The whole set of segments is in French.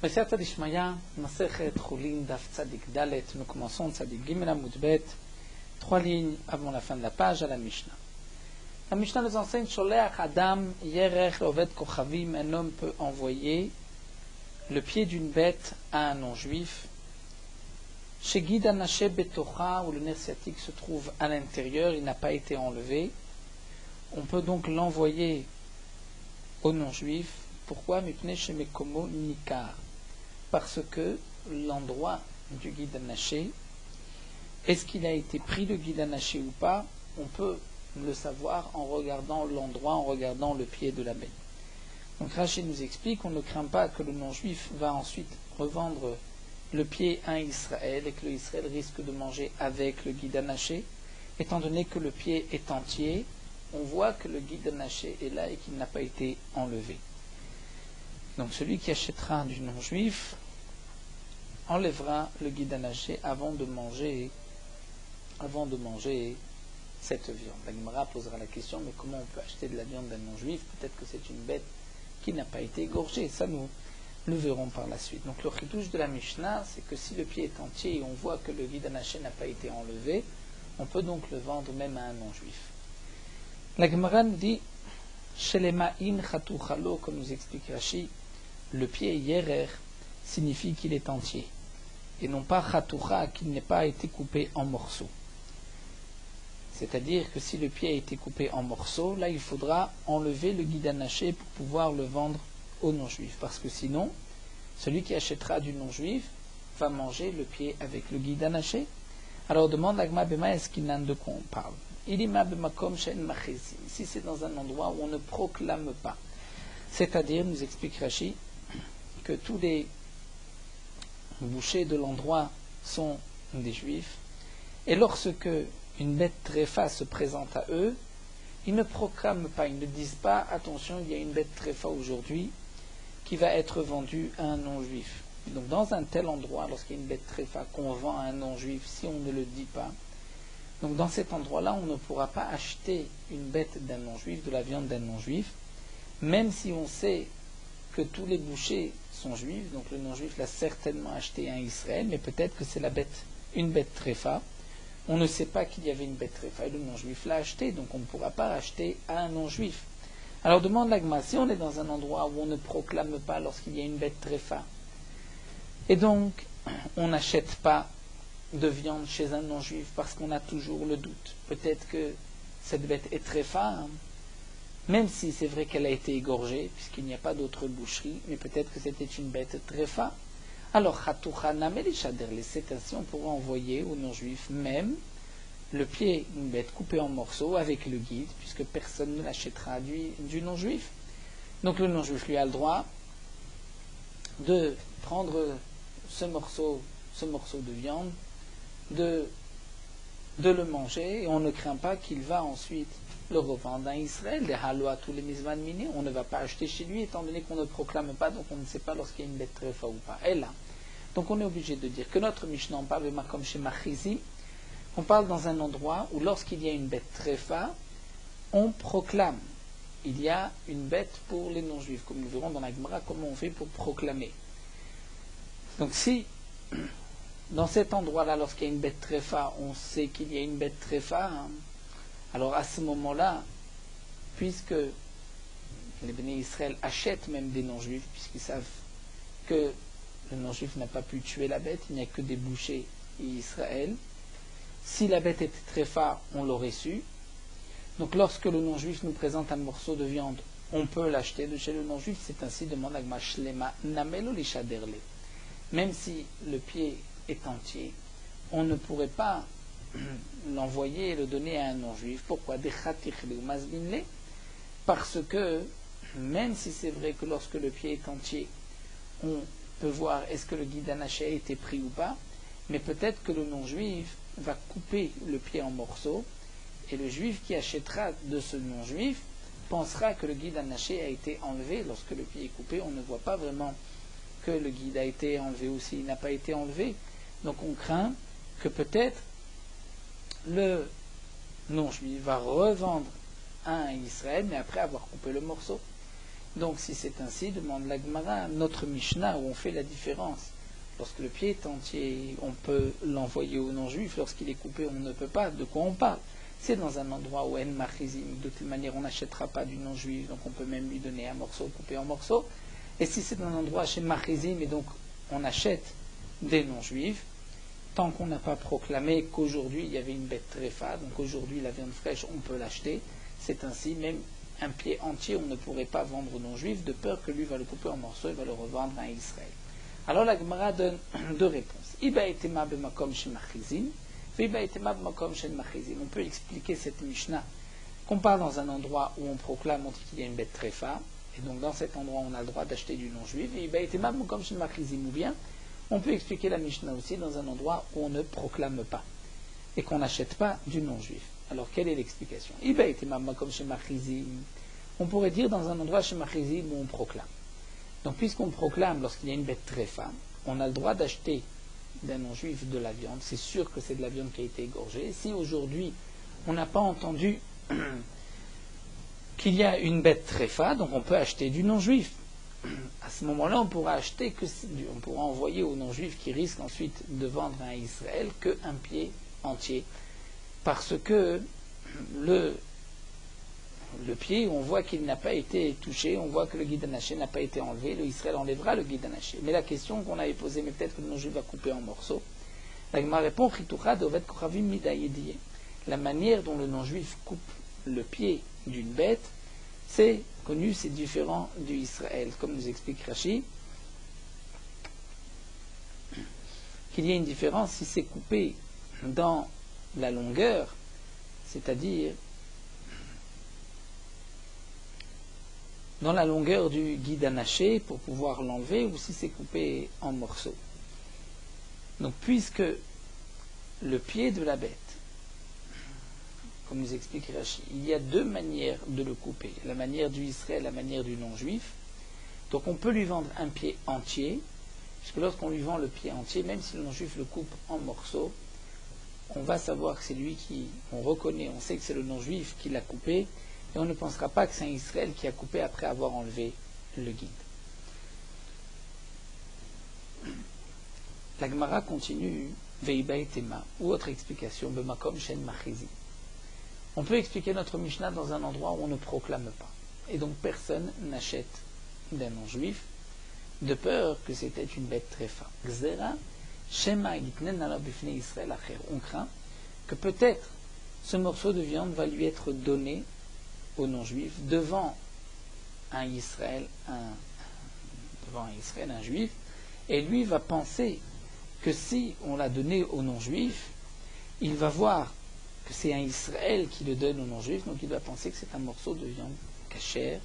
Besiyata Dishmaya, Masechet Chulin Daf Tzadik Dalet, nous commençons Tzadik Gimel Amud Bet, 3 lignes avant la fin de la page à la Mishnah. La Mishnah nous enseigne Sholeach Adam Yerech Oved Kochavim, un homme peut envoyer le pied d'une bête à un non-juif. Chez Gid Anaché Betocha, où le nerf sciatique se trouve à l'intérieur, il n'a pas été enlevé. On peut donc l'envoyer au non-juif. Pourquoi? Mipnei Shemekomo Nikar. Parce que l'endroit du Gid Anaché, est-ce qu'il a été pris le Gid Anaché ou pas? On peut le savoir en regardant l'endroit, en regardant le pied de la bête. Donc Rashi nous explique qu'on ne craint pas que le non-juif va ensuite revendre le pied à Israël et que le Israël risque de manger avec le Gid Anaché. Étant donné que le pied est entier, on voit que le Gid Anaché est là et qu'il n'a pas été enlevé. Donc celui qui achètera du non-juif enlèvera le Gid Anaché avant de manger cette viande. La Gemara posera la question, mais comment on peut acheter de la viande d'un non-juif? Peut-être que c'est une bête qui n'a pas été égorgée. Ça, nous le verrons par la suite. Donc le chidouche de la Mishnah, c'est que si le pied est entier et on voit que le Gid Anaché n'a pas été enlevé, on peut donc le vendre même à un non-juif. La Gemara nous dit, Shelemain chatu chalo, comme nous explique Rashi, le pied yerer signifie qu'il est entier, et non pas chatucha, qu'il n'ait pas été coupé en morceaux. C'est-à-dire que si le pied a été coupé en morceaux, là il faudra enlever le Gid Anaché pour pouvoir le vendre au non-juif, parce que sinon, celui qui achètera du non-juif va manger le pied avec le Gid Anaché. Alors demande l'Agma Bema, est-ce qu'il n'a de quoi on parle? Ilima bemakom shen machezim. Si c'est dans un endroit où on ne proclame pas, c'est-à-dire, nous explique Rashi, que tous les bouchers de l'endroit sont des juifs, et lorsque une bête tréfa se présente à eux, ils ne proclament pas, ils ne disent pas, attention, il y a une bête tréfa aujourd'hui qui va être vendue à un non-juif. Donc dans un tel endroit, lorsqu'il y a une bête tréfa qu'on vend à un non-juif, si on ne le dit pas, donc dans cet endroit-là, on ne pourra pas acheter une bête d'un non-juif, de la viande d'un non-juif, même si on sait que tous les bouchers sont juifs, donc le non-juif l'a certainement acheté à Israël, mais peut-être que c'est une bête tréfa. On ne sait pas qu'il y avait une bête tréfa et le non-juif l'a acheté, donc on ne pourra pas acheter à un non-juif. Alors demande l'Agma, si on est dans un endroit où on ne proclame pas lorsqu'il y a une bête tréfa, et donc on n'achète pas de viande chez un non-juif parce qu'on a toujours le doute, peut-être que cette bête est tréfa, même si c'est vrai qu'elle a été égorgée, puisqu'il n'y a pas d'autre boucherie, mais peut-être que c'était une bête tréfa. Alors, c'est ainsi on pourra envoyer aux non-juifs même le pied d'une bête coupée en morceaux avec le guide, puisque personne ne l'achètera du non-juif. Donc le non-juif lui a le droit de prendre ce morceau de viande, de le manger, et on ne craint pas qu'il va ensuite le revendre à Israël, les halois, tous les misvan mini, on ne va pas acheter chez lui, étant donné qu'on ne proclame pas, donc on ne sait pas lorsqu'il y a une bête tréfa ou pas. Et là, donc on est obligé de dire que notre Mishnah, on parle de Makom chez Machizim, on parle dans un endroit où lorsqu'il y a une bête tréfa, on proclame. Il y a une bête pour les non-juifs, comme nous verrons dans la Gemara, comment on fait pour proclamer. Donc si, dans cet endroit-là, lorsqu'il y a une bête tréfa, on sait qu'il y a une bête tréfa, alors à ce moment-là, puisque les béné Israël achètent même des non-juifs, puisqu'ils savent que le non-juif n'a pas pu tuer la bête, il n'y a que des bouchers et Israël. Si la bête était tréfa, on l'aurait su. Donc lorsque le non-juif nous présente un morceau de viande, on peut l'acheter de chez le non-juif. C'est ainsi, demande Agma Shlema Namelo Lishaderle. Même si le pied est entier, on ne pourrait pas l'envoyer et le donner à un non-juif. Pourquoi? Parce que même si c'est vrai que lorsque le pied est entier, on peut voir est-ce que le Gid Anaché a été pris ou pas, mais peut-être que le non-juif va couper le pied en morceaux, et le juif qui achètera de ce non-juif pensera que le Gid Anaché a été enlevé. Lorsque le pied est coupé, on ne voit pas vraiment que le guide a été enlevé ou s'il n'a pas été enlevé. Donc on craint que peut-être le non-juif va revendre à un Israël, mais après avoir coupé le morceau. Donc si c'est ainsi, demande la Gemara, notre Mishnah où on fait la différence. Lorsque le pied est entier, on peut l'envoyer au non-juif. Lorsqu'il est coupé, on ne peut pas. De quoi on parle? C'est dans un endroit où en machizim, de toute manière on n'achètera pas du non-juif, donc on peut même lui donner un morceau coupé en morceaux. Et si c'est dans un endroit chez machizim, et donc on achète des non-juifs, tant qu'on n'a pas proclamé qu'aujourd'hui il y avait une bête tréfa, donc aujourd'hui la viande fraîche on peut l'acheter, c'est ainsi, même un pied entier on ne pourrait pas vendre aux non-juifs, de peur que lui va le couper en morceaux et va le revendre à Israël. Alors la Gemara donne deux réponses. Iba etema b'makom chez machizim, viba etema b'makom chez machizim. On peut expliquer cette Mishnah qu'on part dans un endroit où on proclame qu'il y a une bête tréfa, et donc dans cet endroit on a le droit d'acheter du non-juif, et iba etema b'makom chez machizim, ou bien on peut expliquer la Mishnah aussi dans un endroit où on ne proclame pas et qu'on n'achète pas du non-juif. Alors quelle est l'explication? Iba etema b'makom chez machizim. On pourrait dire dans un endroit chez machizim où on proclame. Donc puisqu'on proclame lorsqu'il y a une bête tréfa, on a le droit d'acheter d'un non-juif de la viande. C'est sûr que c'est de la viande qui a été égorgée. Si aujourd'hui on n'a pas entendu qu'il y a une bête tréfa, donc on peut acheter du non-juif. À ce moment-là, on pourra on pourra envoyer au non-juif qui risque ensuite de vendre à Israël qu'un pied entier, parce que le pied, on voit qu'il n'a pas été touché, on voit que le guide anaché n'a pas été enlevé, le Israël enlèvera le guide anaché. Mais la question qu'on avait posée, mais peut-être que le non-juif va couper en morceaux, la Gemara répond, la manière dont le non-juif coupe le pied d'une bête, c'est connu, c'est différent du Israël. Comme nous explique Rashi, qu'il y a une différence si c'est coupé dans la longueur, c'est-à-dire dans la longueur du guide anaché pour pouvoir l'enlever, ou si c'est coupé en morceaux. Donc puisque le pied de la bête, comme nous explique Rashi, il y a deux manières de le couper, la manière du Israël, la manière du non-juif. Donc on peut lui vendre un pied entier, puisque lorsqu'on lui vend le pied entier, même si le non-juif le coupe en morceaux, on va savoir que c'est lui on reconnaît, on sait que c'est le non-juif qui l'a coupé, et on ne pensera pas que c'est un Israël qui a coupé après avoir enlevé le guide. La Gemara continue, Veiba et Tema, ou autre explication, Bemakom Shen Machizi. On peut expliquer notre Mishnah dans un endroit où on ne proclame pas. Et donc personne n'achète d'un non-juif, de peur que c'était une bête tréfa. Gzera, Shema Gitnen ala bifnei Israël acher. On craint que peut-être ce morceau de viande va lui être donné aux non-juifs devant un Israël, un juif, et lui va penser que si on l'a donné aux non-juifs, il va voir que c'est un Israël qui le donne aux non-juifs, donc il va penser que c'est un morceau de viande cachère,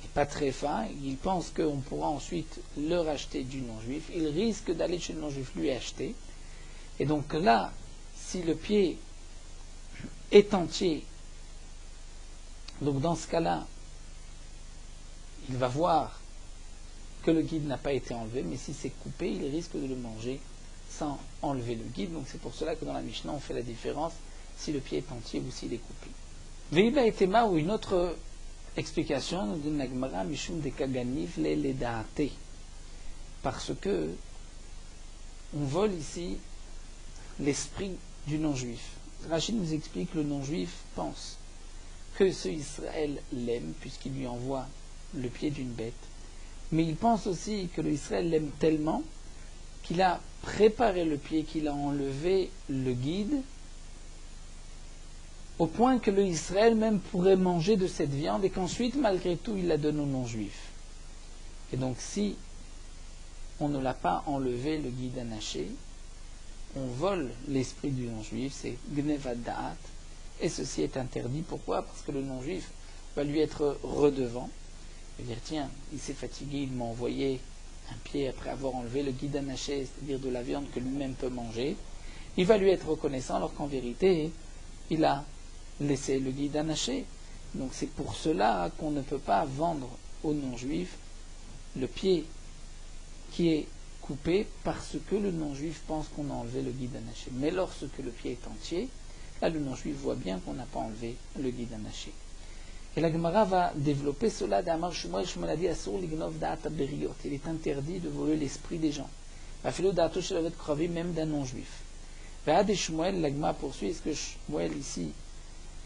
et pas très fin, il pense qu'on pourra ensuite le racheter du non-juif, il risque d'aller chez le non-juif lui acheter, et donc là, si le pied est entier, donc dans ce cas-là, il va voir que le guide n'a pas été enlevé, mais si c'est coupé, il risque de le manger sans enlever le guide. Donc c'est pour cela que dans la Mishnah, on fait la différence si le pied est entier ou s'il est coupé. Veiba et Tema, ou une autre explication, nous dit Nagmara, Mishum de Kaganiv le Daate. Parce que on vole ici l'esprit du non-juif. Rachid nous explique que le non-juif pense que ce Israël l'aime, puisqu'il lui envoie le pied d'une bête. Mais il pense aussi que le Israël l'aime tellement qu'il a préparé le pied, qu'il a enlevé le guide, au point que le Israël même pourrait manger de cette viande et qu'ensuite, malgré tout, il la donne aux non-juifs. Et donc, si on ne l'a pas enlevé, le guide anaché, on vole l'esprit du non-juif, c'est Gnevad Da'at, et ceci est interdit. Pourquoi? Parce que le non-juif va lui être redevant. Il va dire, tiens, il s'est fatigué, il m'a envoyé un pied après avoir enlevé le guide anaché, c'est-à-dire de la viande que lui-même peut manger. Il va lui être reconnaissant, alors qu'en vérité, il a laissé le guide anaché. Donc c'est pour cela qu'on ne peut pas vendre aux non-juifs le pied qui est coupé parce que le non-juif pense qu'on a enlevé le guide anaché. Mais lorsque le pied est entier, là le non-juif voit bien qu'on n'a pas enlevé le guide anaché. Et la Gemara va développer cela d'Amar Shmuel. Shmuel a dit Asur lignov da'at haberiot. Il est interdit de voler l'esprit des gens. Afilo da'ato shel aved kravim, même d'un non-juif. Ve'ad Shmuel, la Gemara poursuit, est-ce que Shmuel ici,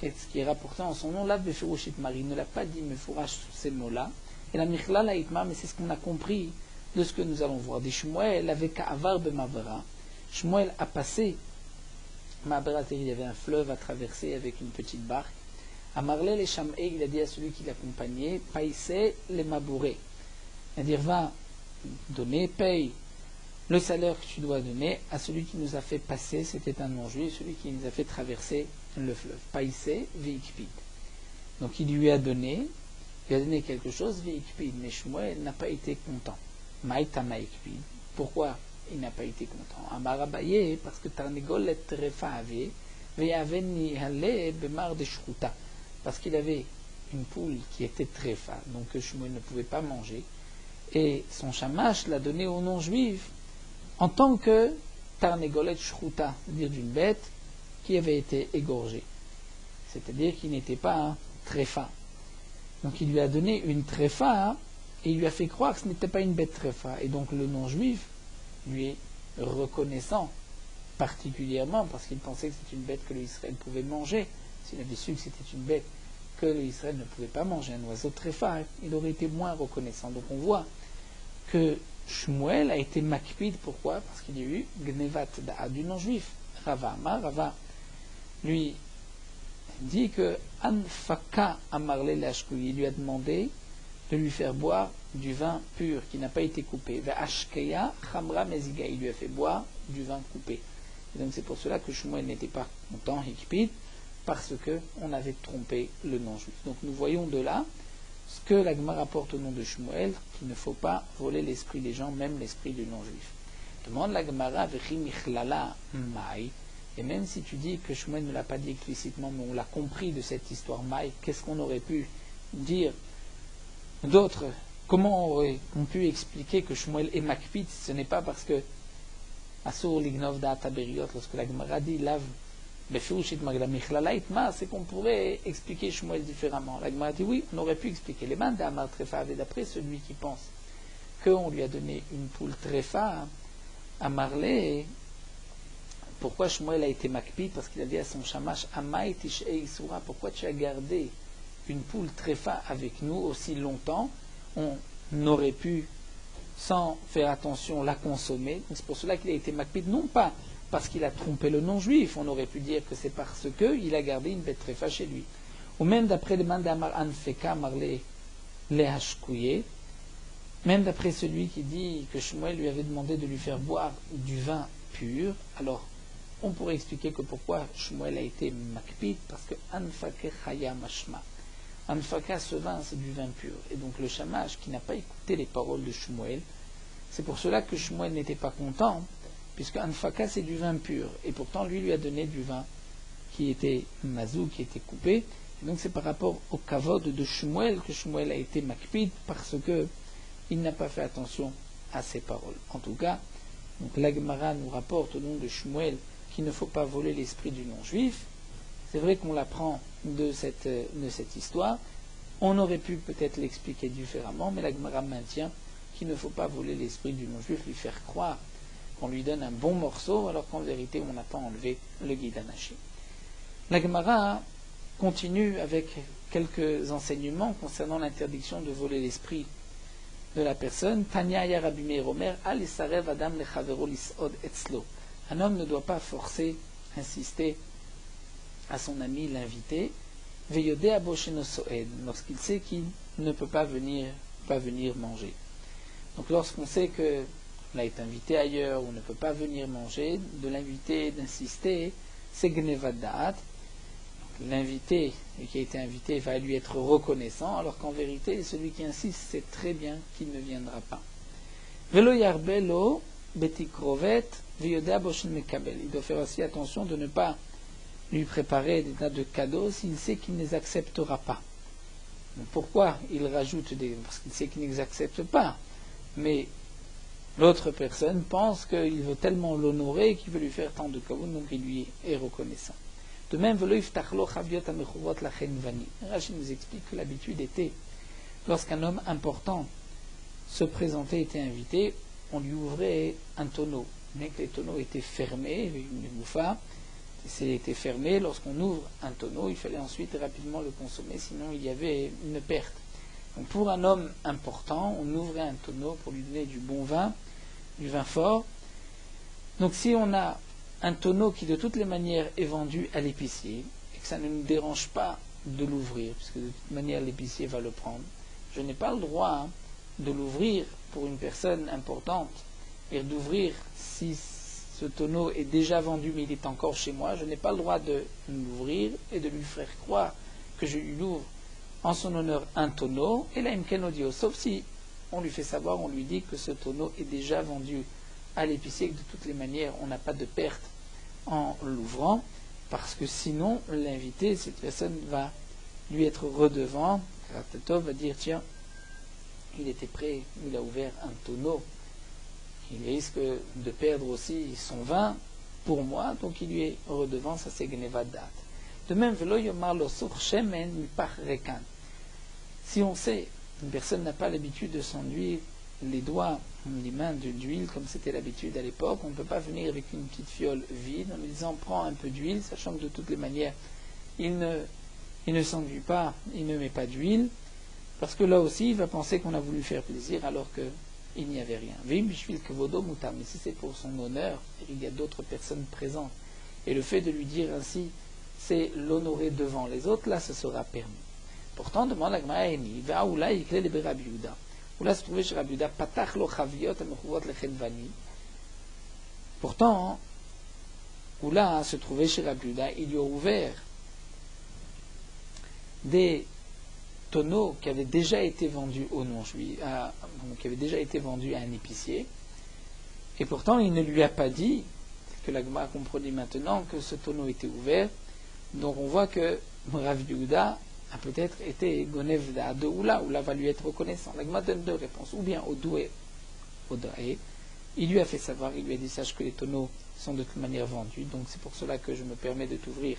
est ce qui est rapporté en son nom, là, Befiroshit Mari, ne l'a pas dit Mefourash sous ces mots-là. Et la Michla la Itma, mais c'est ce qu'on a compris de ce que nous allons voir. Des Shmuel avec Avar Bemavera. Shmuel a passé Ma'abera, il y avait un fleuve à traverser avec une petite barque. À Marley les Sham'e, il a dit à celui qui l'accompagnait, Païsé les Mabouré. C'est-à-dire, va donner, paye le salaire que tu dois donner à celui qui nous a fait passer, c'était un non-juif, celui qui nous a fait traverser le fleuve. Païsé, Veikpid. Donc il lui a donné quelque chose, Veikpid, mais Shmuel n'a pas été content. Maïta Maikpid. Pourquoi il n'a pas été content? Amar Abaye, parce que Tarnegol est Trefaave, Veyaveni Hale Bemar de Shruta. Parce qu'il avait une poule qui était tréfa, donc que Shmuel ne pouvait pas manger, et son shamash l'a donné aux non-juifs en tant que tarnegolet shruta, c'est-à-dire d'une bête qui avait été égorgée, c'est-à-dire qui n'était pas un tréfa. Donc il lui a donné une tréfa et il lui a fait croire que ce n'était pas une bête tréfa, et donc le non-juif lui est reconnaissant particulièrement parce qu'il pensait que c'était une bête que l'Israël pouvait manger. S'il avait su que c'était une bête que l'Israël ne pouvait pas manger, un oiseau tréfa, il aurait été moins reconnaissant. Donc on voit que Shmuel a été makpid. Pourquoi? Parce qu'il y a eu Gnevat Da'a du non-juif. Rava lui dit que Anfaka Amarle Lashkuyi, il lui a demandé de lui faire boire du vin pur qui n'a pas été coupé. Ashkeya Chamra Meziga, il lui a fait boire du vin coupé. Et donc c'est pour cela que Shmuel n'était pas content, hikpid, parce qu'on avait trompé le non-juif. Donc nous voyons de là ce que la Gemara rapporte au nom de Shmuel, qu'il ne faut pas voler l'esprit des gens, même l'esprit du non-juif. Demande la Gemara, et même si tu dis que Shmuel ne l'a pas dit explicitement, mais on l'a compris de cette histoire Maï, qu'est-ce qu'on aurait pu dire d'autre? Comment aurait-on pu expliquer que Shmuel est makpid? Ce n'est pas parce que Asur lignov da'at haberiot, lorsque la Gemara dit lave c'est qu'on pourrait expliquer Shmuel différemment. La Gemara dit oui, on aurait pu expliquer les mains d'Amar Trefa, et d'après celui qui pense qu'on lui a donné une poule Trefa à Marley, pourquoi Shmuel a été makpid? Parce qu'il a dit à son shamash, Amai tish'ei isura, pourquoi tu as gardé une poule Trefa avec nous aussi longtemps? On aurait pu, sans faire attention, la consommer. C'est pour cela qu'il a été makpid, non pas parce qu'il a trompé le non-juif, on aurait pu dire que c'est parce qu'il a gardé une bête tréfa chez lui. Ou même d'après le man d'Amar Anfeka Marle Lehashkouye, même d'après celui qui dit que Shmuel lui avait demandé de lui faire boire du vin pur, alors on pourrait expliquer que pourquoi Shmuel a été makpid, parce que Anfaka Chaya Mashma. Anfaka, ce vin, c'est du vin pur. Et donc le shamash qui n'a pas écouté les paroles de Shmuel, c'est pour cela que Shmuel n'était pas content, puisque Anfaka c'est du vin pur, et pourtant lui a donné du vin qui était mazou, qui était coupé, et donc c'est par rapport au kavod de Shmuel que Shmuel a été makpid, parce que il n'a pas fait attention à ses paroles. En tout cas, donc la Gemara nous rapporte au nom de Shmuel qu'il ne faut pas voler l'esprit du non-juif. C'est vrai qu'on l'apprend de cette histoire, on aurait pu peut-être l'expliquer différemment, mais la Gemara maintient qu'il ne faut pas voler l'esprit du non-juif, lui faire croire qu'on lui donne un bon morceau, alors qu'en vérité, on n'a pas enlevé le guide anaché. La Gemara continue avec quelques enseignements concernant l'interdiction de voler l'esprit de la personne. Tanya ya Rabbi Meir Omer, al isarev adam lechavero lis'od etzlo. Un homme ne doit pas forcer, insister à son ami, l'inviter, veyodé abo sheno soed, lorsqu'il sait qu'il ne peut pas venir manger. Donc lorsqu'on sait que on est invité ailleurs, on ne peut pas venir manger, de l'inviter, d'insister, c'est Gnevat Da'at. L'invité, qui a été invité, va lui être reconnaissant, alors qu'en vérité, celui qui insiste sait très bien qu'il ne viendra pas. Velo yarbelo betikrovet veyodea boshin mekabel. Il doit faire aussi attention de ne pas lui préparer des tas de cadeaux s'il sait qu'il ne les acceptera pas. Donc pourquoi il rajoute parce qu'il sait qu'il ne les accepte pas, mais l'autre personne pense qu'il veut tellement l'honorer qu'il veut lui faire tant de cadeaux, donc il lui est reconnaissant. De même, Rashi nous explique que l'habitude était, lorsqu'un homme important se présentait, était invité, on lui ouvrait un tonneau. Mais que les tonneaux étaient fermés, une goufa, c'était fermé. Lorsqu'on ouvre un tonneau, il fallait ensuite rapidement le consommer, sinon il y avait une perte. Donc pour un homme important, on ouvrait un tonneau pour lui donner du bon vin, du vin fort. Donc si on a un tonneau qui de toutes les manières est vendu à l'épicier, et que ça ne nous dérange pas de l'ouvrir, puisque de toute manière l'épicier va le prendre, je n'ai pas le droit de l'ouvrir pour une personne importante, et d'ouvrir si ce tonneau est déjà vendu mais il est encore chez moi, je n'ai pas le droit de l'ouvrir et de lui faire croire que je lui ouvre en son honneur un tonneau, et là imken odio, sauf si on lui fait savoir, on lui dit que ce tonneau est déjà vendu à l'épicier, que de toutes les manières on n'a pas de perte en l'ouvrant, parce que sinon l'invité, cette personne va lui être redevant, Karatatov va dire tiens, il était prêt, il a ouvert un tonneau, il risque de perdre aussi son vin pour moi, donc il lui est redevant, ça c'est Gnevadat. De même, Velo Yomar lo sur Shemen Mipach Rekan. Si on sait, une personne n'a pas l'habitude de s'enduire les doigts, les mains d'huile, comme c'était l'habitude à l'époque, on ne peut pas venir avec une petite fiole vide en lui disant prends un peu d'huile, sachant que de toutes les manières, il ne s'enduit pas, il ne met pas d'huile, parce que là aussi, il va penser qu'on a voulu faire plaisir alors qu'il n'y avait rien. Vim bishvil kevodo mutar, mais si c'est pour son honneur, il y a d'autres personnes présentes, et le fait de lui dire ainsi, c'est l'honorer devant les autres, là, ce sera permis. Pourtant, demande la Gemara Eni, va oula ikle le Rabbi Yehuda. Oula se trouvait chez Rabbi Yehuda, patach lo chaviot amechuvot lechenvani. Pourtant, oula se trouvait chez Rabbi Yehuda, il lui a ouvert des tonneaux qui avaient déjà été vendus aux non-juifs, qui avaient déjà été vendus à un épicier, et pourtant il ne lui a pas dit, que la Gemara comprenait maintenant, que ce tonneau était ouvert. Donc on voit que Rav Yehuda a peut-être été Gonev de Oula, Oula va lui être reconnaissant. La Gemara donne deux réponses, ou bien au doué, au daé, il lui a fait savoir, il lui a dit sache que les tonneaux sont de toute manière vendus, donc c'est pour cela que je me permets de t'ouvrir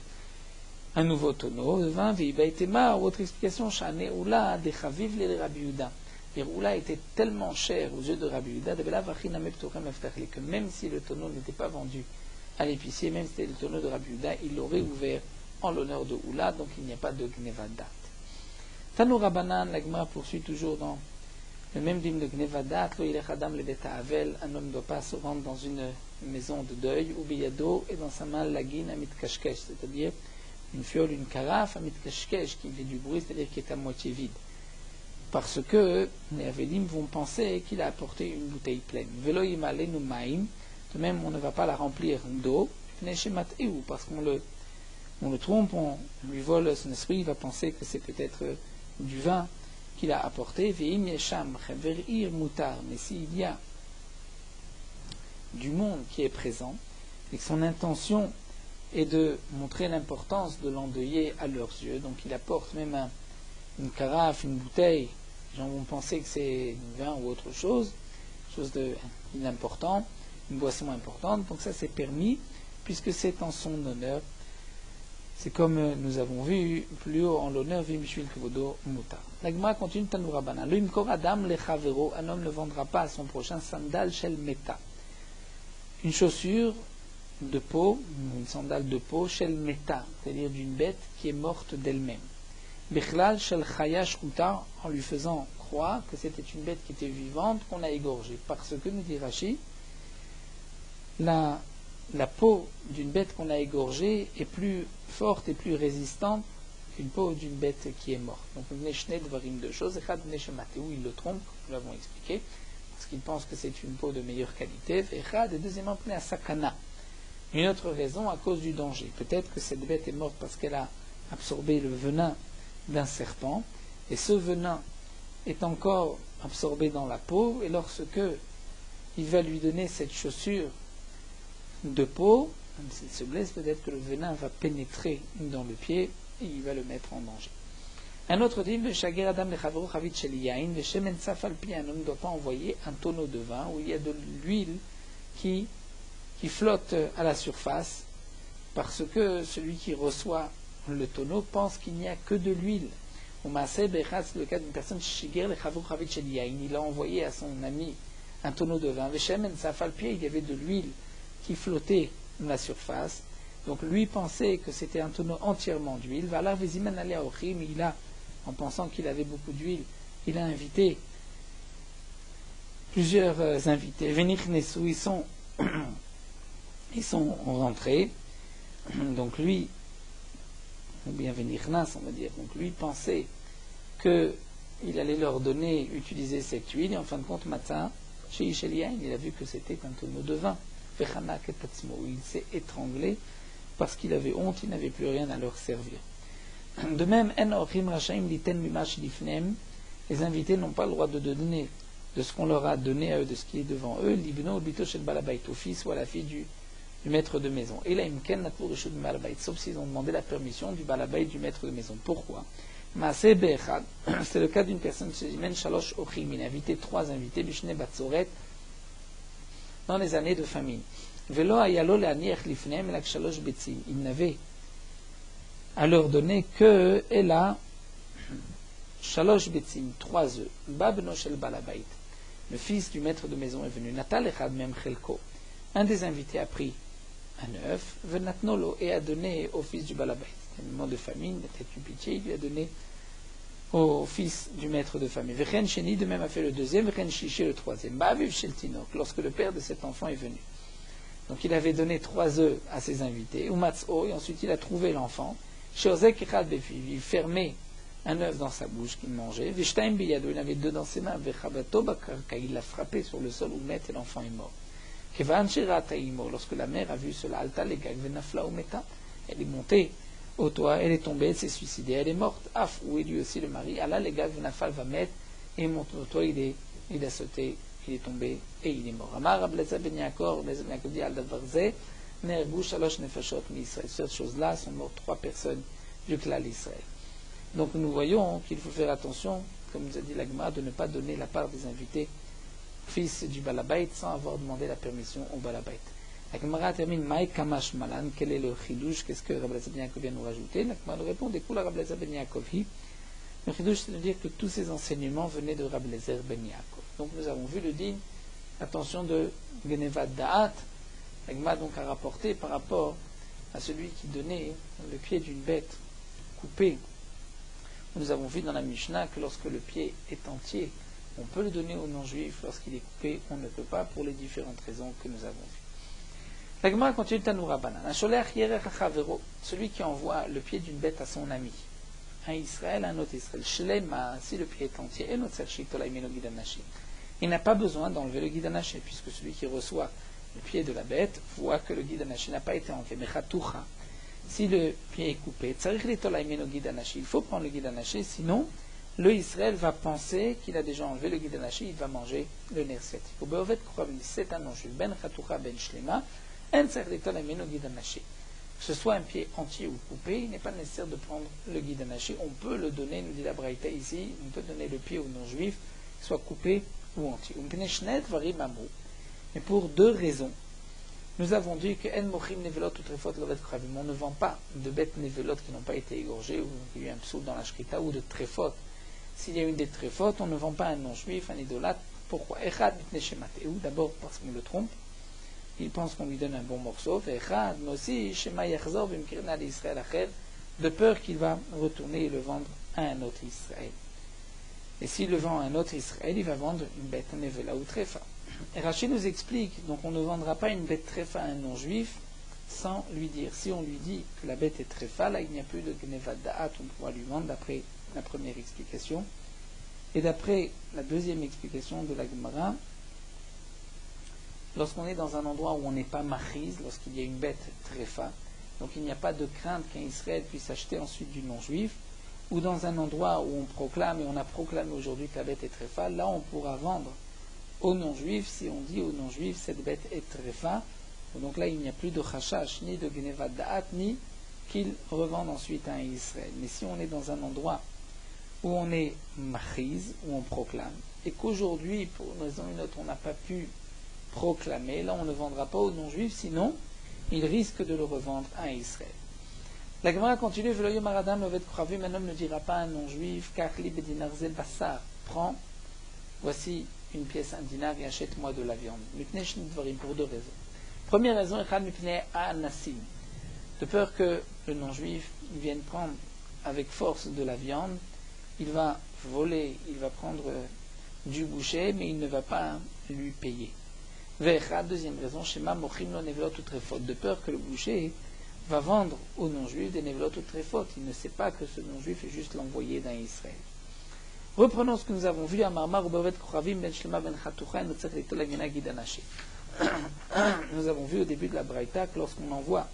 un nouveau tonneau de vin, Vibaïtema, ou autre explication, Shane Oula, de Chaviv le Rabbi Yehuda. Oula était tellement cher aux yeux de Rabbi Yehuda, que même si le tonneau n'était pas vendu à l'épicier, même si c'était le tonneau de Rabbi Yehuda, il l'aurait ouvert en l'honneur de Oula, donc il n'y a pas de Gnevadat. Tanu Rabbanan, la Gemara poursuit toujours dans le même dîme de Gnevadat, un homme ne doit pas se rendre dans une maison de deuil, ou biyado, et dans sa main lagin amit kashkesh, c'est-à-dire une fiole, une carafe amit kashkesh, qui fait du bruit, c'est-à-dire qui est à moitié vide. Parce que les Avelim vont penser qu'il a apporté une bouteille pleine. Velo yimalenu maim, de même on ne va pas la remplir d'eau, parce qu'on le trompe, on lui vole son esprit, il va penser que c'est peut-être du vin qu'il a apporté. Veim yesham cheverir mutar, mais s'il y a du monde qui est présent, et que son intention est de montrer l'importance de l'endeuiller à leurs yeux, donc il apporte même une carafe, une bouteille, les gens vont penser que c'est du vin ou autre chose d'important, une boisson importante, donc ça c'est permis, puisque c'est en son honneur. C'est comme nous avons vu plus haut en l'honneur, Vimishvil Kevodo Muta. La Gemara continue, Tanu Rabbanan. Le Imkor Adam le Chavero, un homme ne vendra pas à son prochain sandal shel meta. Une chaussure de peau, une sandale de peau, shel meta, c'est-à-dire d'une bête qui est morte d'elle-même. Bichlal shel chaya shruta, en lui faisant croire que c'était une bête qui était vivante qu'on a égorgée. Parce que, nous dit Rashi, la peau d'une bête qu'on a égorgée est plus forte et plus résistante qu'une peau d'une bête qui est morte. Donc, Neshne Dvarim, deux choses. Echad Neshematéou, il le trompe, nous l'avons expliqué, parce qu'il pense que c'est une peau de meilleure qualité. Echad, et deuxièmement, Pnei Sakana. Une autre raison, à cause du danger. Peut-être que cette bête est morte parce qu'elle a absorbé le venin d'un serpent, et ce venin est encore absorbé dans la peau, et lorsque il va lui donner cette chaussure de peau, même s'il se blesse, peut-être que le venin va pénétrer dans le pied et il va le mettre en danger. Un autre dit, un homme ne doit pas envoyer un tonneau de vin où il y a de l'huile qui flotte à la surface parce que celui qui reçoit le tonneau pense qu'il n'y a que de l'huile. C'est le cas d'une personne, il a envoyé à son ami un tonneau de vin. Il y avait de l'huile qui flottait dans la surface. Donc lui pensait que c'était un tonneau entièrement d'huile. Il a, en pensant qu'il avait beaucoup d'huile, il a invité plusieurs invités. Ils sont rentrés. Donc lui, ou bien Venirnas, on va dire. Donc lui pensait qu'il allait leur donner, utiliser cette huile, et en fin de compte, matin, chez Isheliaïn, il a vu que c'était un tonneau de vin. Il s'est étranglé parce qu'il avait honte, il n'avait plus rien à leur servir. De même, les invités n'ont pas le droit de donner de ce qu'on leur a donné à eux, de ce qui est devant eux, au fils ou à la fille du maître de maison. Et là, sauf s'ils ont demandé la permission du balabait du maître de maison. Pourquoi? C'est le cas d'une personne qui il a invité 3 invités, dans les années de famine. Il n'avait à leur donner que Shalosh Betzim, 3 œufs. Babno shel balabait. Le fils du maître de maison est venu. Natal echad mem chelko. Un des invités a pris un œuf, venatnolo, et a donné au fils du balabait. C'était un moment de famine, il était eu pitié, il lui a donné au fils du maître de famille. Vechen sheni, de même a fait le deuxième, vechen shishi le troisième. Ba'aviv shel tinok, lorsque le père de cet enfant est venu. Donc il avait donné 3 œufs à ses invités, umatz'o, et ensuite il a trouvé l'enfant. Sheozek echad befiv, il fermait un œuf dans sa bouche qu'il mangeait. Vishtaim biyado, il avait 2 dans ses mains. Vechabato bakarka, il l'a frappé sur le sol où met et l'enfant est mort. Kevan shirata imor, lorsque la mère a vu cela, alta legag venafla umeta, elle est montée au toit, elle est tombée, elle s'est suicidée, elle est morte. Af, où est lui aussi le mari, ala legag venafal va mettre, et monte au toit, il a sauté, il est tombé, et il est mort. Amar Rableza ben Yaakov, Rableza ben Yaakov dit al davarze, nergu shalosh nefashot mi Israël. Sur cette chose-là sont mortes 3 personnes du klal Israël. Donc nous voyons qu'il faut faire attention, comme nous a dit l'Agma, de ne pas donner la part des invités fils du balabait sans avoir demandé la permission au balabait. La Gemara termine Maï Kamash Malan, quel est le chidouche, qu'est-ce que Rabbi Eliezer ben Yaakov vient nous rajouter? La Gemara nous répond Découle Rabbi Eliezer ben Yaakov. Le chidouche, c'est de dire que tous ces enseignements venaient de Rabbi Eliezer ben Yaakov. Donc nous avons vu le din, attention de Genevat Da'at. La Gemara donc a rapporté par rapport à celui qui donnait le pied d'une bête coupée. Nous avons vu dans la Mishnah que lorsque le pied est entier, on peut le donner aux non-juifs, lorsqu'il est coupé, on ne peut pas pour les différentes raisons que nous avons vues. La Gemara continue Tanoura Banan. Celui qui envoie le pied d'une bête à son ami, un Israël, un autre Israël, Shlema, si le pied est entier, il n'a pas besoin d'enlever le guidanaché, puisque celui qui reçoit le pied de la bête voit que le guidanaché n'a pas été enlevé. Si le pied est coupé, il faut prendre le guidanaché, sinon le Israël va penser qu'il a déjà enlevé le guidanaché, il va manger le nerf sciatique. C'est un non-juif, ben chatucha ben shlema, que ce soit un pied entier ou coupé, il n'est pas nécessaire de prendre le guidanaché. On peut le donner, nous dit la Braïta ici, on peut donner le pied au non-juif, soit coupé ou entier. Mais pour 2 raisons. Nous avons dit que on ne vend pas de bêtes nevelotes qui n'ont pas été égorgées, ou il y a eu un psoul dans la shrita, ou de tréfot. S'il y a eu des tréfot, on ne vend pas un non-juif, un idolâtre. Pourquoi? D'abord parce qu'on le trompe, il pense qu'on lui donne un bon morceau, mais aussi de peur qu'il va retourner et le vendre à un autre Israël. Et s'il le vend à un autre Israël, il va vendre une bête nevela ou tréfa. Et Rachid nous explique, donc on ne vendra pas une bête tréfa à un non-juif sans lui dire. Si on lui dit que la bête est tréfa, là il n'y a plus de gnevat da'at, on pourra lui vendre d'après la première explication. Et d'après la deuxième explication de la Gemara, lorsqu'on est dans un endroit où on n'est pas machiz, lorsqu'il y a une bête tréfa, donc il n'y a pas de crainte qu'un Israël puisse acheter ensuite du non-juif, ou dans un endroit où on proclame, et on a proclamé aujourd'hui que la bête est tréfa, là on pourra vendre aux non-juifs, si on dit aux non-juifs cette bête est tréfa, donc là il n'y a plus de chashash, ni de gnevat da'at, ni qu'ils revendent ensuite à un Israël. Mais si on est dans un endroit où on est machiz, où on proclame, et qu'aujourd'hui, pour une raison ou une autre, on n'a pas pu proclamer, là on ne vendra pas aux non-juifs, sinon il risque de le revendre à Israël. La Gemara continue, un homme ne dira pas à un non-juif, car prends, voici une pièce, un dinar, et achète-moi de la viande. Pour deux raisons. Première raison, de peur que le non-juif vienne prendre avec force de la viande, il va voler, il va prendre du boucher, mais il ne va pas lui payer. Deuxième raison, de peur que le boucher va vendre au non-juif des nevelot ou trefot. Il ne sait pas que ce non-juif est juste l'envoyé d'un Israël. Reprenons ce que nous avons vu à Marmar, nous avons vu au début de la Braïta que lorsqu'on envoie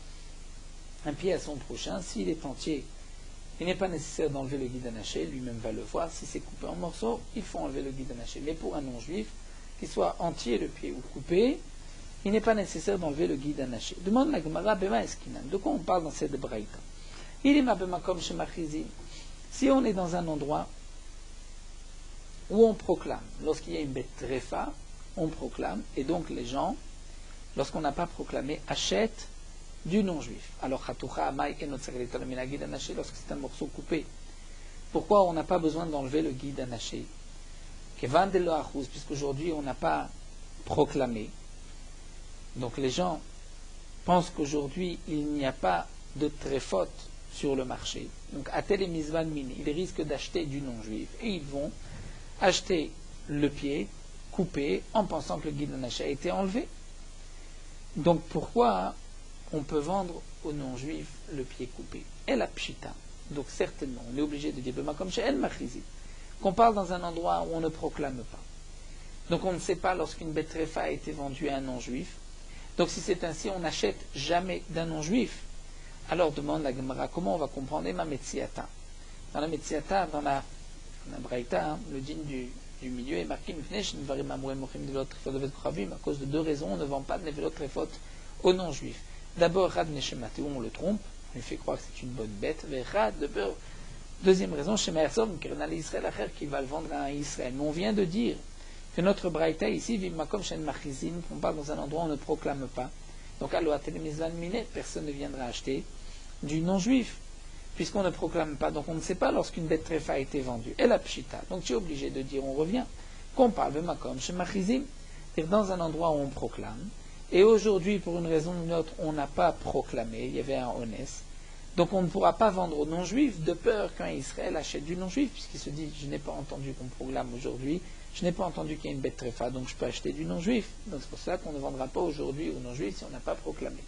un pied à son prochain, s'il est entier, il n'est pas nécessaire d'enlever le guide anaché, lui-même va le voir. Si c'est coupé en morceaux, il faut enlever le guide anaché. Mais pour un non-juif, qu'il soit entier le pied ou coupé, il n'est pas nécessaire d'enlever le guide anaché. Demande la Gemara, Bema Eskinan. De quoi on parle dans cette Braïta? Il est ma Bema comme chez Machizim. Si on est dans un endroit où on proclame, lorsqu'il y a une bête tréfa, on proclame, et donc les gens, lorsqu'on n'a pas proclamé, achètent du non-juif. Alors, lorsque c'est un morceau coupé, pourquoi on n'a pas besoin d'enlever le guide anaché? Puisqu'aujourd'hui on n'a pas proclamé. Donc les gens pensent qu'aujourd'hui il n'y a pas de tréfot sur le marché. Donc atel et misvan mini, ils risquent d'acheter du non-juif et ils vont acheter le pied coupé en pensant que le guide anaché a été enlevé. Donc pourquoi on peut vendre aux non-juifs le pied coupé? Et la pshita. Donc certainement, on est obligé de dire comme chez El Machizi, qu'on parle dans un endroit où on ne proclame pas. Donc on ne sait pas lorsqu'une bête tréfa a été vendue à un non-juif. Donc si c'est ainsi, on n'achète jamais d'un non-juif. Alors demande la Gemara, comment on va comprendre ma Metsiata? Dans la Metsiata, dans la Braïta, le digne du milieu est marqué à cause de deux raisons, on ne vend pas de nevelot trefot aux non-juifs. D'abord, Rad Neshematé, on le trompe, on lui fait croire que c'est une bonne bête. Deuxième raison, chez Maersom, Israël qui va le vendre à un Israël. Mais on vient de dire que notre Braïta ici, Vimakom Shen Machizin, qu'on parle dans un endroit où on ne proclame pas. Donc, personne ne viendra acheter du non-juif, puisqu'on ne proclame pas. Donc, on ne sait pas lorsqu'une bête tréfa a été vendue. Et la pshita. Donc, tu es obligé de dire, on revient, qu'on parle Vimakom Shen Machizin, c'est-à-dire dans un endroit où on proclame. Et aujourd'hui, pour une raison ou une autre, on n'a pas proclamé, il y avait un honest. Donc on ne pourra pas vendre aux non-juifs de peur qu'un Israël achète du non-juif, puisqu'il se dit, je n'ai pas entendu qu'on proclame aujourd'hui, je n'ai pas entendu qu'il y a une bête tréfa, donc je peux acheter du non-juif. Donc c'est pour cela qu'on ne vendra pas aujourd'hui aux non-juifs si on n'a pas proclamé.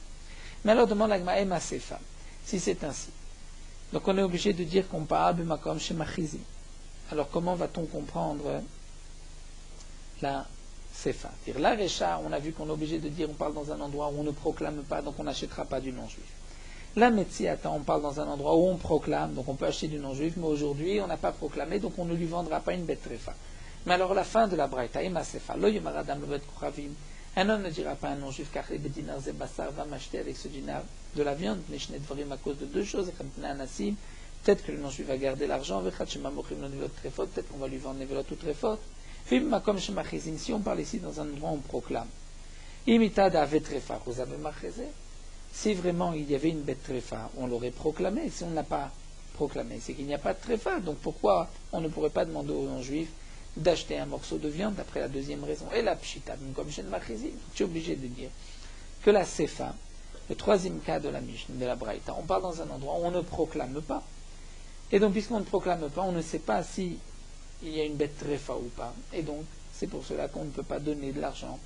Mais alors demande l'agma ema sefa, si c'est ainsi. Donc on est obligé de dire qu'on parle b'makom chez Machizi. Alors comment va-t-on comprendre la sefa? C'est-à-dire la recha, on a vu qu'on est obligé de dire, on parle dans un endroit où on ne proclame pas, donc on n'achètera pas du non-juif. La Metsiata, on parle dans un endroit où on proclame, donc on peut acheter du non-juif, mais aujourd'hui on n'a pas proclamé, donc on ne lui vendra pas une bête tréfa. Mais alors la fin de la Braïta, Ema Sefa, Lo Yemaradam Levet Kuravim, un homme ne dira pas à un non-juif, car les dinar Zebassar va m'acheter avec ce dinar de la viande, Neshnet Varim à cause de deux choses, peut-être que le non-juif va garder l'argent, peut-être qu'on va lui vendre Nevelot ou Trefot. Si on parle ici dans un endroit où on proclame, Imitada Avet Trefa, si vraiment il y avait une bête tréfa, on l'aurait proclamé. Si on n'a pas proclamé, c'est qu'il n'y a pas de tréfa. Donc pourquoi on ne pourrait pas demander aux non-juifs d'acheter un morceau de viande d'après la deuxième raison? Et la pshita, comme chez le Machizi, tu es obligé de dire que la sefa, le troisième cas de la Mishnah, de la Braïta, on parle dans un endroit où on ne proclame pas. Et donc puisqu'on ne proclame pas, on ne sait pas si il y a une bête tréfa ou pas. Et donc c'est pour cela qu'on ne peut pas donner de l'argent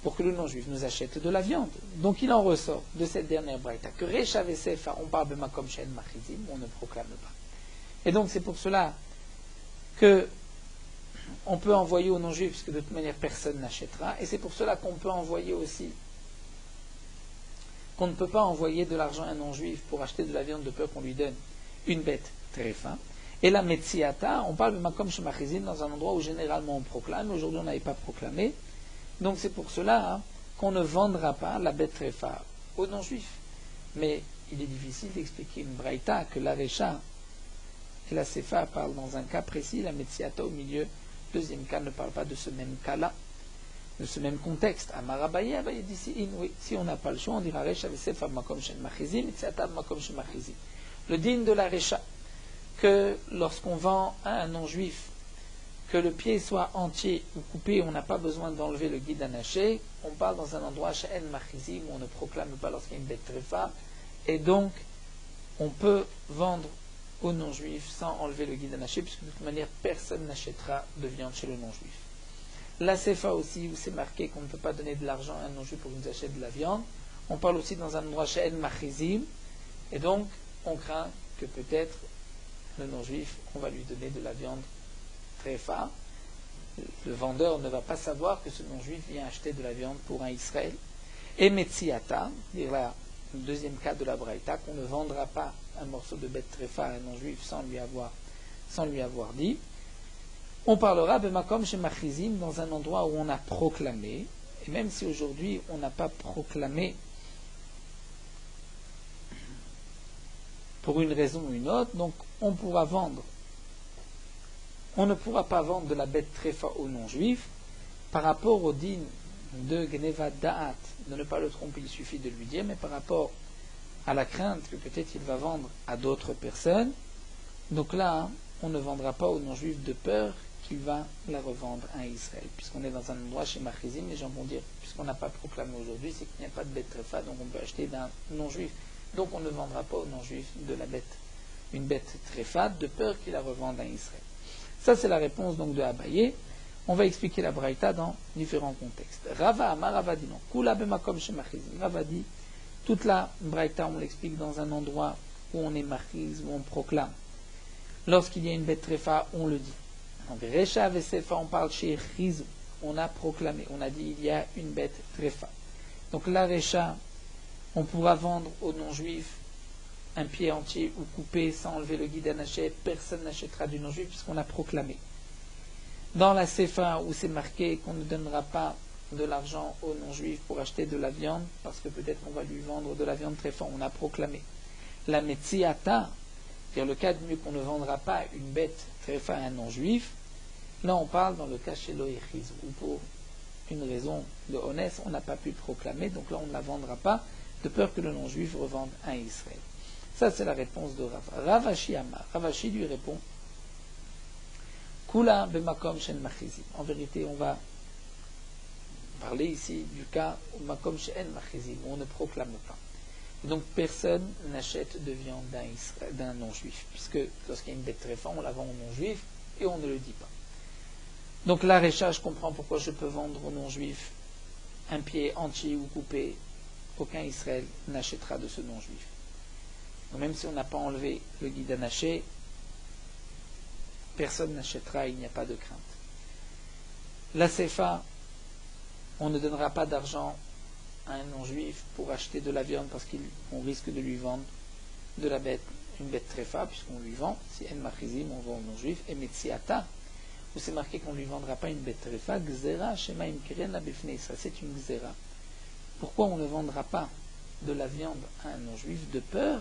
pour que le non-juif nous achète de la viande. Donc il en ressort de cette dernière braïta que Recha Vesefa, on parle de Makom Shen Machizim, on ne proclame pas. Et donc c'est pour cela que on peut envoyer aux non-juifs, puisque de toute manière personne n'achètera, et c'est pour cela qu'on peut envoyer aussi, qu'on ne peut pas envoyer de l'argent à un non-juif pour acheter de la viande de peur qu'on lui donne une bête très fin. Et la Metsiata, on parle de Makom Shen Machizim dans un endroit où généralement on proclame, aujourd'hui on n'avait pas proclamé. Donc c'est pour cela qu'on ne vendra pas la bête tréfa aux non-juifs. Mais il est difficile d'expliquer une braïta que la Recha et la Sefa parlent dans un cas précis, la Metsiata au milieu, deuxième cas ne parle pas de ce même cas-là. de ce même contexte. Amar Abaye, Abaye dit oui, si on n'a pas le choix, on dira Recha Vesef Makom Shen Machizim, Tziatab Makom Shen Machizim. Le digne de la Recha, que lorsqu'on vend à un non-juif, que le pied soit entier ou coupé, on n'a pas besoin d'enlever le guide anaché, on parle dans un endroit She'en Machizim, où on ne proclame pas lorsqu'il y a une bête tréfa, et donc on peut vendre aux non-juifs sans enlever le guide anaché, puisque de toute manière personne n'achètera de viande chez le non-juif. La Sefa aussi, où c'est marqué qu'on ne peut pas donner de l'argent à un non-juif pour qu'il nous achète de la viande, on parle aussi dans un endroit She'en Machizim, et donc on craint que peut-être le non-juif, on va lui donner de la viande tréfa. Le vendeur ne va pas savoir que ce non-juif vient acheter de la viande pour un Israël. Et Metziata, le deuxième cas de la Braïta, qu'on ne vendra pas un morceau de bête tréfa à un non-juif sans lui avoir dit. On parlera de Makom chez Machizim dans un endroit où on a proclamé, et même si aujourd'hui on n'a pas proclamé pour une raison ou une autre, donc on pourra vendre. On ne pourra pas vendre de la bête tréfa aux non-juifs par rapport au din de Gneva Da'at, de ne pas le tromper, il suffit de lui dire, mais par rapport à la crainte que peut-être il va vendre à d'autres personnes, donc là, on ne vendra pas aux non-juifs de peur qu'il va la revendre à Israël. Puisqu'on est dans un endroit chez Machizim, les gens vont dire, puisqu'on n'a pas proclamé aujourd'hui, c'est qu'il n'y a pas de bête tréfa, donc on peut acheter d'un non-juif. Donc on ne vendra pas aux non-juifs de la bête, une bête tréfa, de peur qu'il la revende à Israël. Ça, c'est la réponse donc de Abaye. On va expliquer la Braïta dans différents contextes. Rava Amar, Rava dit non. Kula bemakom shemachizim. Rava dit, toute la Braïta, on l'explique dans un endroit où on est machiz, où on proclame. Lorsqu'il y a une bête tréfa, on le dit. Donc, Recha Vesefa, on parle chez Chizou. On a proclamé, on a dit il y a une bête tréfa. Donc la Recha, on pourra vendre aux non-juifs un pied entier ou coupé sans enlever le guide anaché. Personne n'achètera du non-juif puisqu'on a proclamé. Dans la Sefa, où c'est marqué qu'on ne donnera pas de l'argent aux non-juifs pour acheter de la viande, parce que peut-être qu'on va lui vendre de la viande tréfa, on a proclamé. La Metziata, c'est-à-dire le cas de mieux qu'on ne vendra pas une bête tréfa à un non-juif, là on parle dans le cas chez l'Oechiz, où pour une raison de honnête, on n'a pas pu proclamer, donc là on ne la vendra pas, de peur que le non-juif revende à Israël. Ça c'est la réponse de Rava. Ravashi Amar, Ravashi lui répond, Kula bemakom shen machizim. En vérité, on va parler ici du cas où makom shen machizim, où on ne proclame pas. Et donc personne n'achète de viande d'un non-juif, puisque lorsqu'il y a une bête tréfa, on la vend au non-juif et on ne le dit pas. Donc là, Recha, je comprends pourquoi je peux vendre au non-juif un pied entier ou coupé. Aucun Israël n'achètera de ce non-juif. Donc même si on n'a pas enlevé le guide anaché, personne n'achètera, il n'y a pas de crainte. La Sefa, on ne donnera pas d'argent à un non-juif pour acheter de la viande parce qu'on risque de lui vendre de la bête, une bête tréfa, puisqu'on lui vend, si en machizim, on vend au non-juif, et metziata, où c'est marqué qu'on ne lui vendra pas une bête tréfa, gzera, shema imkeren abifnei, ça c'est une gzera. Pourquoi on ne vendra pas de la viande à un non-juif de peur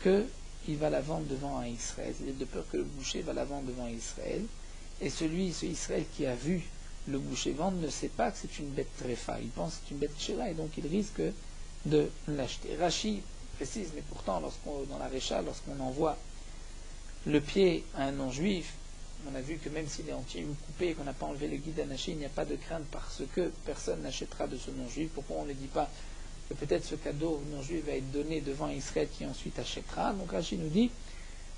qu'il va la vendre devant un Israël, c'est-à-dire de peur que le boucher va la vendre devant Israël, et ce Israël qui a vu le boucher vendre ne sait pas que c'est une bête tréfa, il pense que c'est une bête chéra, et donc il risque de l'acheter. Rashi précise, mais pourtant, dans la Recha, lorsqu'on envoie le pied à un non-juif, on a vu que même s'il est entier ou coupé et qu'on n'a pas enlevé le guide anaché, il n'y a pas de crainte parce que personne n'achètera de ce non-juif. Pourquoi on ne dit pas que peut-être ce cadeau non-juif va être donné devant Israël qui ensuite achètera? Donc Rashi nous dit,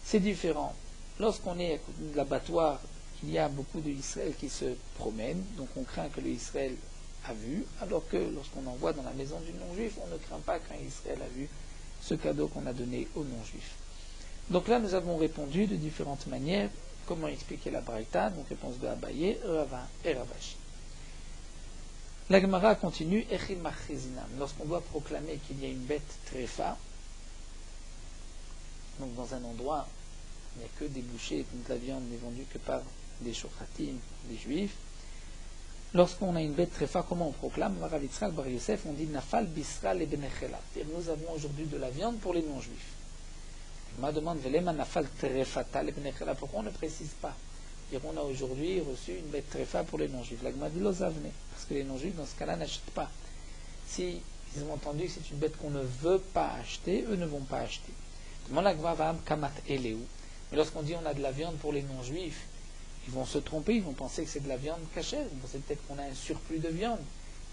c'est différent. Lorsqu'on est à côté de l'abattoir, il y a beaucoup d'Israël qui se promènent, donc on craint que le Israël a vu, alors que lorsqu'on envoie dans la maison du non-juif, on ne craint pas qu'un Israël a vu ce cadeau qu'on a donné au non-juif. Donc là, nous avons répondu de différentes manières. Comment expliquer la Braïta? Donc réponse de Abaye, Rava et Ravashi. La Gemara continue, Echim machizinam. Lorsqu'on doit proclamer qu'il y a une bête tréfa, donc dans un endroit où il n'y a que des bouchers, donc la viande n'est vendue que par des shochatim, des juifs, lorsqu'on a une bête tréfa, comment on proclame? Rav Yitzchak bar Yosef, on dit Nafal bisra le benechela. Nous avons aujourd'hui de la viande pour les non-juifs. Je me demande, Velema Nafal trefata le benechela. Pourquoi on ne précise pas On a aujourd'hui reçu une bête tréfa pour les non-juifs. La Gemara dit l'osavne, parce que les non-juifs, dans ce cas-là, n'achètent pas. Si ils ont entendu que c'est une bête qu'on ne veut pas acheter, eux ne vont pas acheter. Mais lorsqu'on dit on a de la viande pour les non-juifs, ils vont se tromper, ils vont penser que c'est de la viande cachère, ils vont penser peut-être qu'on a un surplus de viande.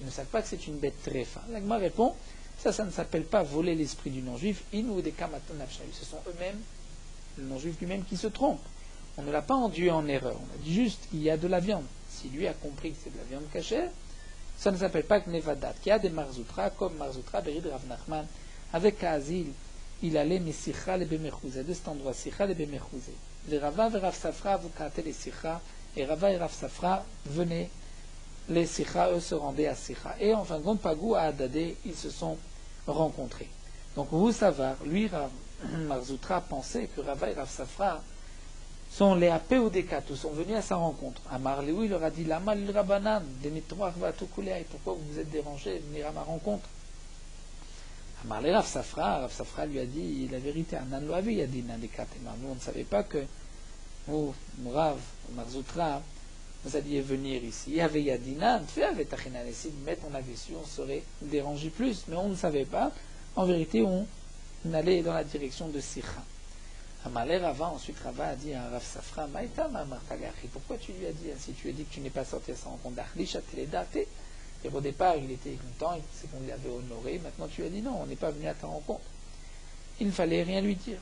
Ils ne savent pas que c'est une bête tréfa. La Gemara répond, ça ne s'appelle pas voler l'esprit du non-juif, ce sont eux-mêmes, le non-juif lui-même qui se trompe. On ne l'a pas enduit en erreur, on a dit juste qu'il y a de la viande. Si lui a compris que c'est de la viande cachère, ça ne s'appelle pas Gnevadat. Il y a des marzoutra, comme marzoutra, Berid Rav Nachman, avec Kazil, il allait mais Sicha le Bemechouze, de cet endroit, Sicha le Bemechouze. Les Rava et Rav Safra, vous kâtez les Sicha, et Rava et Rav Safra venaient, les Sicha, eux, se rendaient à Sicha. Et en fin de compte, Pagou à Adadé, ils se sont rencontrés. Donc, vous savoir, lui, Rav Marzoutra pensait que Rava et Rav Safra sont les apéodécatos, sont venus à sa rencontre. Amar Léou, il leur a dit, Lama il Rabanan, pourquoi vous vous êtes dérangés de venir à ma rencontre? Amar Lé Rav Safra lui a dit la vérité, Anan lo avi yadin andekatema. Nous, on ne savait pas que vous, Rav Marzoutra, vous alliez venir ici. Il y avait Yadinan, fait avec Tachinan, et si on avait su, on serait dérangé plus, mais on ne savait pas. En vérité, on allait dans la direction de Sicha. Amalé Rava, ensuite Rava a dit à Rav Safra, Maïta ma martagachi, pourquoi tu lui as dit ainsi? Tu lui as dit que tu n'es pas sorti à sa rencontre d'Achlish, Ateledate. Et au départ, il était content, il pensait qu'on l'avait honoré. Maintenant, tu lui as dit non, on n'est pas venu à ta rencontre. Il ne fallait rien lui dire.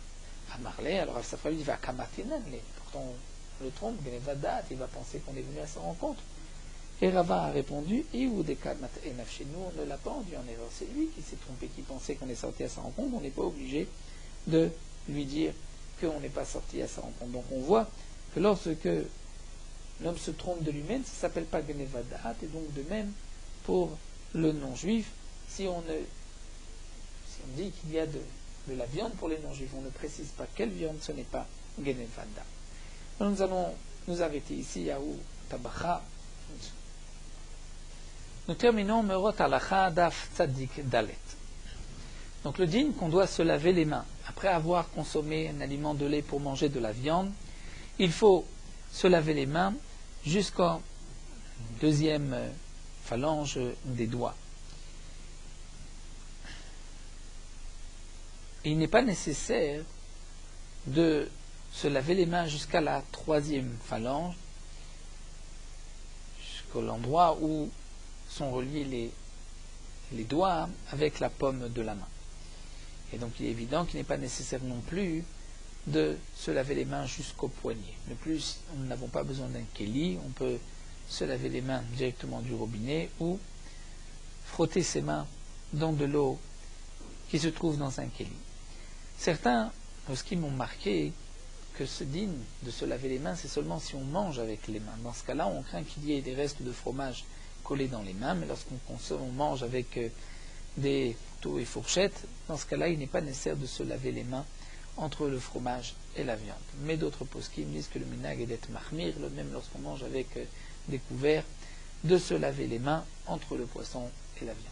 Amalé, alors Rav Safra lui dit, va kamatinanle. Pourtant, on le trompe, Gnevadat, il va penser qu'on est venu à sa rencontre. Et Rava a répondu, chez nous, on ne l'a pas enduit en erreur. C'est lui qui s'est trompé, qui pensait qu'on est sorti à sa rencontre. On n'est pas obligé de lui dire qu'on n'est pas sorti à sa rencontre. Donc on voit que lorsque l'homme se trompe de lui-même, ça ne s'appelle pas Gnevadat, et donc de même pour le non-juif, si on dit qu'il y a de la viande pour les non-juifs, on ne précise pas quelle viande, ce n'est pas Gnevadat. Alors nous allons nous arrêter ici, Yahu Tabacha. Nous terminons Merot Halacha Daf Tzadik Dalet. Donc le din qu'on doit se laver les mains après avoir consommé un aliment de lait pour manger de la viande, il faut se laver les mains jusqu'en deuxième phalange des doigts. Et il n'est pas nécessaire de se laver les mains jusqu'à la troisième phalange, jusqu'à l'endroit où sont reliés les doigts avec la paume de la main. Et donc il est évident qu'il n'est pas nécessaire non plus de se laver les mains jusqu'au poignet. De plus, nous n'avons pas besoin d'un kéli, on peut se laver les mains directement du robinet ou frotter ses mains dans de l'eau qui se trouve dans un kéli. Certains, lorsqu'ils m'ont marqué que ce din de se laver les mains, c'est seulement si on mange avec les mains. Dans ce cas-là, on craint qu'il y ait des restes de fromage collés dans les mains, mais lorsqu'on consomme, on mange avec des couteaux et fourchettes, dans ce cas-là, il n'est pas nécessaire de se laver les mains entre le fromage et la viande. Mais d'autres poskim disent que le minag est d'être mahmir, même lorsqu'on mange avec des couverts, de se laver les mains entre le poisson et la viande.